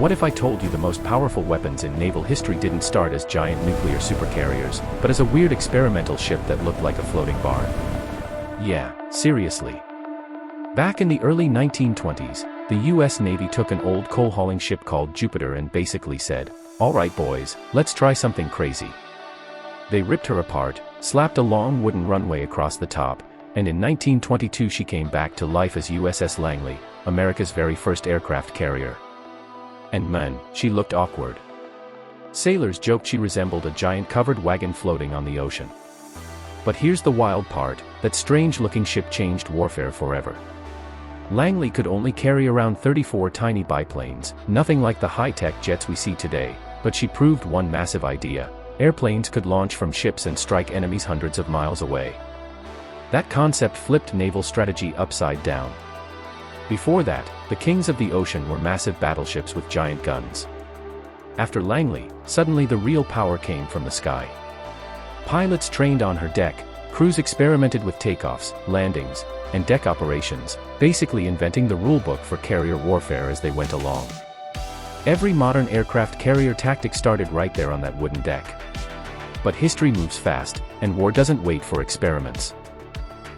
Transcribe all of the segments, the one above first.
What if I told you the most powerful weapons in naval history didn't start as giant nuclear supercarriers, but as a weird experimental ship that looked like a floating barn? Yeah, seriously. Back in the early 1920s, the US Navy took an old coal-hauling ship called Jupiter and basically said, "All right boys, let's try something crazy." They ripped her apart, slapped a long wooden runway across the top, and in 1922 she came back to life as USS Langley, America's very first aircraft carrier. And man, she looked awkward. Sailors joked she resembled a giant covered wagon floating on the ocean. But here's the wild part, that strange-looking ship changed warfare forever. Langley could only carry around 34 tiny biplanes, nothing like the high-tech jets we see today, but she proved one massive idea: airplanes could launch from ships and strike enemies hundreds of miles away. That concept flipped naval strategy upside down. Before that, the kings of the ocean were massive battleships with giant guns. After Langley, suddenly the real power came from the sky. Pilots trained on her deck, crews experimented with takeoffs, landings, and deck operations, basically inventing the rulebook for carrier warfare as they went along. Every modern aircraft carrier tactic started right there on that wooden deck. But history moves fast, and war doesn't wait for experiments.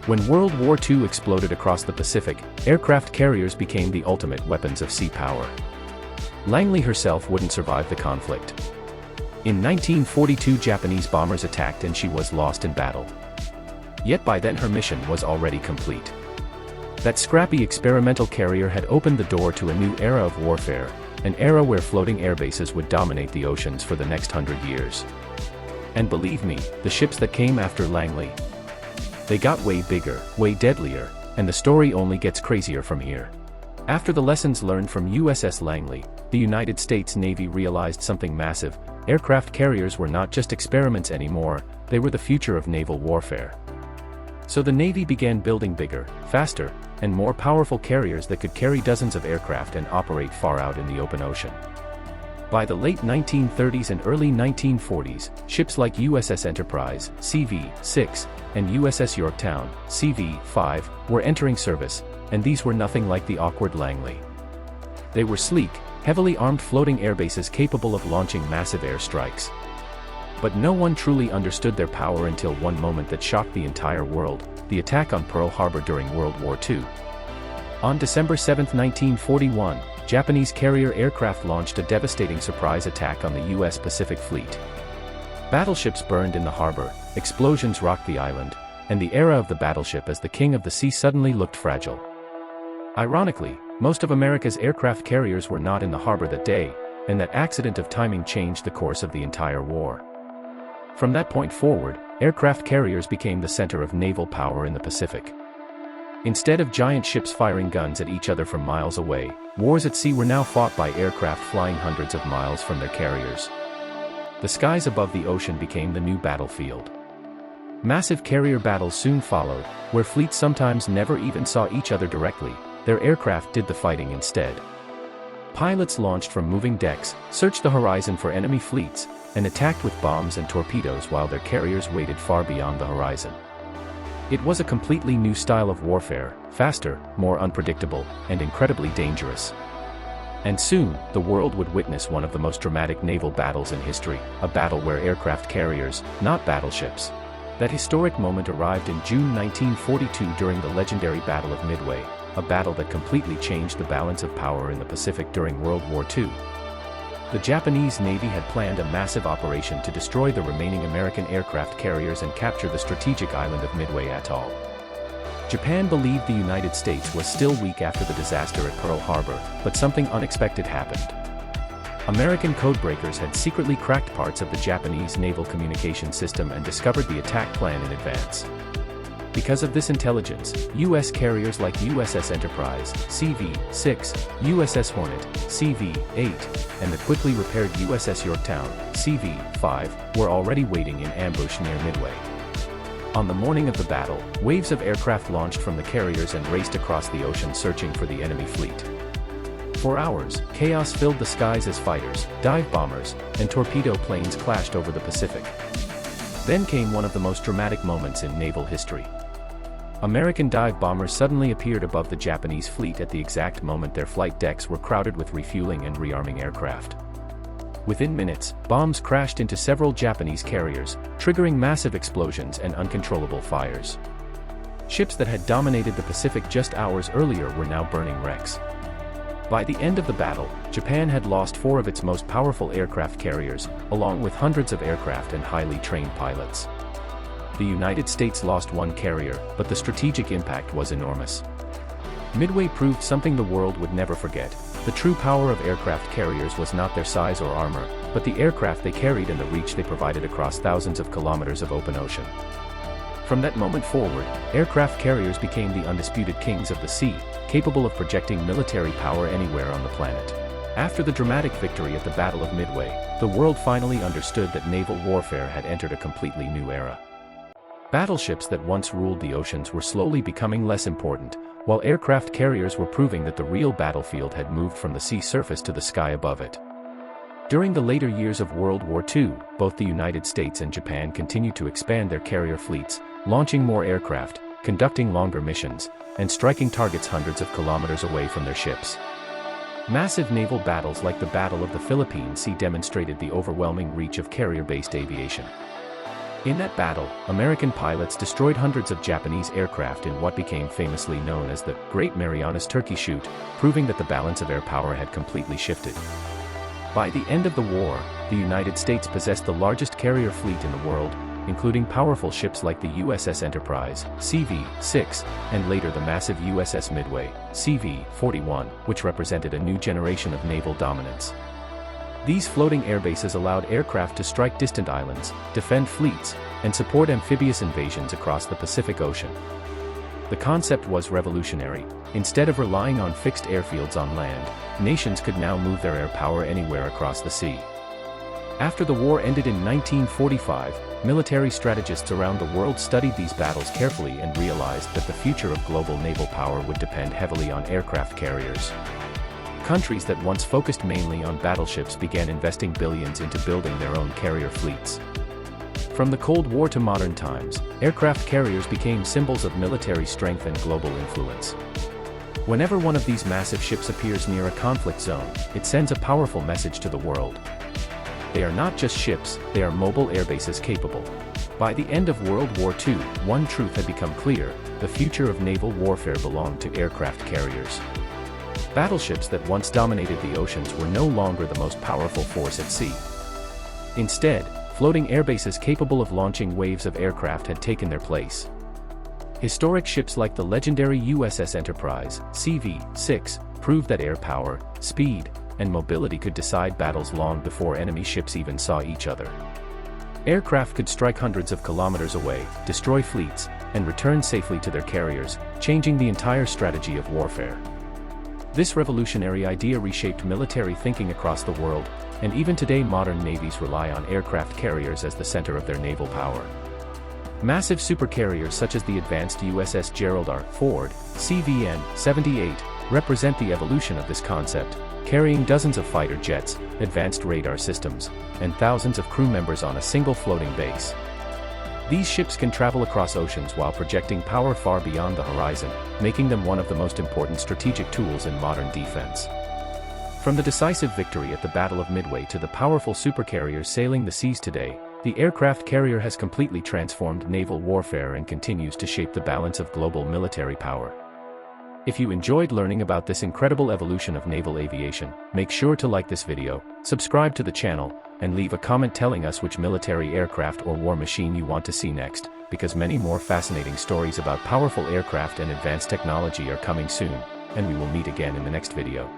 When World War II exploded across the Pacific, aircraft carriers became the ultimate weapons of sea power. Langley herself wouldn't survive the conflict. In 1942, Japanese bombers attacked and she was lost in battle. Yet by then her mission was already complete. That scrappy experimental carrier had opened the door to a new era of warfare, an era where floating airbases would dominate the oceans for the next 100 years. And believe me, the ships that came after Langley, they got way bigger, way deadlier, and the story only gets crazier from here. After the lessons learned from USS Langley, the United States Navy realized something massive: aircraft carriers were not just experiments anymore, they were the future of naval warfare. So the Navy began building bigger, faster, and more powerful carriers that could carry dozens of aircraft and operate far out in the open ocean. By the late 1930s and early 1940s, ships like USS Enterprise, CV-6, and USS Yorktown, CV-5, were entering service, and these were nothing like the awkward Langley. They were sleek, heavily armed floating airbases capable of launching massive airstrikes. But no one truly understood their power until one moment that shocked the entire world: the attack on Pearl Harbor during World War II. On December 7, 1941, Japanese carrier aircraft launched a devastating surprise attack on the U.S. Pacific Fleet. Battleships burned in the harbor, explosions rocked the island, and the era of the battleship as the king of the sea suddenly looked fragile. Ironically, most of America's aircraft carriers were not in the harbor that day, and that accident of timing changed the course of the entire war. From that point forward, aircraft carriers became the center of naval power in the Pacific. Instead of giant ships firing guns at each other from miles away, wars at sea were now fought by aircraft flying hundreds of miles from their carriers. The skies above the ocean became the new battlefield. Massive carrier battles soon followed, where fleets sometimes never even saw each other directly; their aircraft did the fighting instead. Pilots launched from moving decks, searched the horizon for enemy fleets, and attacked with bombs and torpedoes while their carriers waited far beyond the horizon. It was a completely new style of warfare, faster, more unpredictable, and incredibly dangerous. And soon, the world would witness one of the most dramatic naval battles in history, a battle where aircraft carriers, not battleships. That historic moment arrived in June 1942 during the legendary Battle of Midway, a battle that completely changed the balance of power in the Pacific during World War II. The Japanese Navy had planned a massive operation to destroy the remaining American aircraft carriers and capture the strategic island of Midway Atoll. Japan believed the United States was still weak after the disaster at Pearl Harbor, but something unexpected happened. American codebreakers had secretly cracked parts of the Japanese naval communication system and discovered the attack plan in advance. Because of this intelligence, U.S. carriers like USS Enterprise, CV-6, USS Hornet, CV-8, and the quickly repaired USS Yorktown, CV-5, were already waiting in ambush near Midway. On the morning of the battle, waves of aircraft launched from the carriers and raced across the ocean searching for the enemy fleet. For hours, chaos filled the skies as fighters, dive bombers, and torpedo planes clashed over the Pacific. Then came one of the most dramatic moments in naval history. American dive bombers suddenly appeared above the Japanese fleet at the exact moment their flight decks were crowded with refueling and rearming aircraft. Within minutes, bombs crashed into several Japanese carriers, triggering massive explosions and uncontrollable fires. Ships that had dominated the Pacific just hours earlier were now burning wrecks. By the end of the battle, Japan had lost 4 of its most powerful aircraft carriers, along with hundreds of aircraft and highly trained pilots. The United States lost 1 carrier, but the strategic impact was enormous. Midway proved something the world would never forget. The true power of aircraft carriers was not their size or armor, but the aircraft they carried and the reach they provided across thousands of kilometers of open ocean. From that moment forward, aircraft carriers became the undisputed kings of the sea, capable of projecting military power anywhere on the planet. After the dramatic victory at the Battle of Midway, the world finally understood that naval warfare had entered a completely new era. Battleships that once ruled the oceans were slowly becoming less important, while aircraft carriers were proving that the real battlefield had moved from the sea surface to the sky above it. During the later years of World War II, both the United States and Japan continued to expand their carrier fleets, launching more aircraft, conducting longer missions, and striking targets hundreds of kilometers away from their ships. Massive naval battles like the Battle of the Philippine Sea demonstrated the overwhelming reach of carrier-based aviation. In that battle, American pilots destroyed hundreds of Japanese aircraft in what became famously known as the Great Marianas Turkey Shoot, proving that the balance of air power had completely shifted. By the end of the war, the United States possessed the largest carrier fleet in the world, including powerful ships like the USS Enterprise, CV-6, and later the massive USS Midway, CV-41, which represented a new generation of naval dominance. These floating airbases allowed aircraft to strike distant islands, defend fleets, and support amphibious invasions across the Pacific Ocean. The concept was revolutionary. Instead of relying on fixed airfields on land, nations could now move their air power anywhere across the sea. After the war ended in 1945, military strategists around the world studied these battles carefully and realized that the future of global naval power would depend heavily on aircraft carriers. Countries that once focused mainly on battleships began investing billions into building their own carrier fleets. From the Cold War to modern times, aircraft carriers became symbols of military strength and global influence. Whenever one of these massive ships appears near a conflict zone, it sends a powerful message to the world. They are not just ships, they are mobile airbases capable. By the end of World War II, one truth had become clear: the future of naval warfare belonged to aircraft carriers. Battleships that once dominated the oceans were no longer the most powerful force at sea. Instead, floating airbases capable of launching waves of aircraft had taken their place. Historic ships like the legendary USS Enterprise, CV-6, proved that air power, speed, and mobility could decide battles long before enemy ships even saw each other. Aircraft could strike hundreds of kilometers away, destroy fleets, and return safely to their carriers, changing the entire strategy of warfare. This revolutionary idea reshaped military thinking across the world, and even today modern navies rely on aircraft carriers as the center of their naval power. Massive supercarriers such as the advanced USS Gerald R. Ford, CVN-78, represent the evolution of this concept, carrying dozens of fighter jets, advanced radar systems, and thousands of crew members on a single floating base. These ships can travel across oceans while projecting power far beyond the horizon, making them one of the most important strategic tools in modern defense. From the decisive victory at the Battle of Midway to the powerful supercarriers sailing the seas today, the aircraft carrier has completely transformed naval warfare and continues to shape the balance of global military power. If you enjoyed learning about this incredible evolution of naval aviation, make sure to like this video, subscribe to the channel, and leave a comment telling us which military aircraft or war machine you want to see next, because many more fascinating stories about powerful aircraft and advanced technology are coming soon, and we will meet again in the next video.